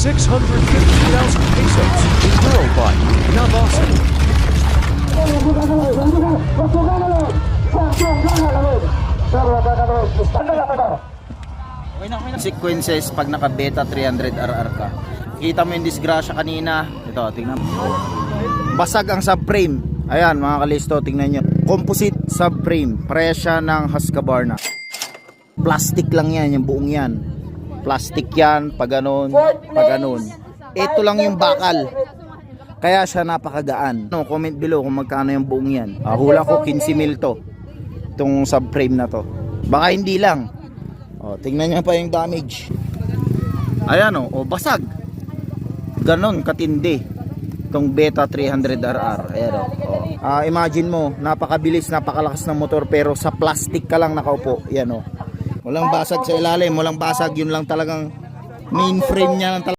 650,000 pesos in Eurobike, Navasa. Sequences pag naka beta 300 RR ka. Kita mo yung disgrasya kanina. Ito, tingnan mo. Basag ang subframe. Ayan mga kalisto, tingnan nyo. Composite subframe. Presya ng Husqvarna. Plastic lang yan, yung buong yan. Plastic yan, pag ganun, pag ganun. Ito lang yung bakal. Kaya siya napakagaan. No, comment below kung magkano yung buong yan. Hula ko 15 mil to. Itong subframe na to. Baka hindi lang. Tingnan niyo pa yung damage. Ayan basag. Ganon katindi. Itong Beta 300RR. Ayan imagine mo, napakabilis, napakalakas ng motor pero sa plastic ka lang nakaupo. Ayan walang basag sa ilalim, walang basag, yun lang talagang main frame niya ng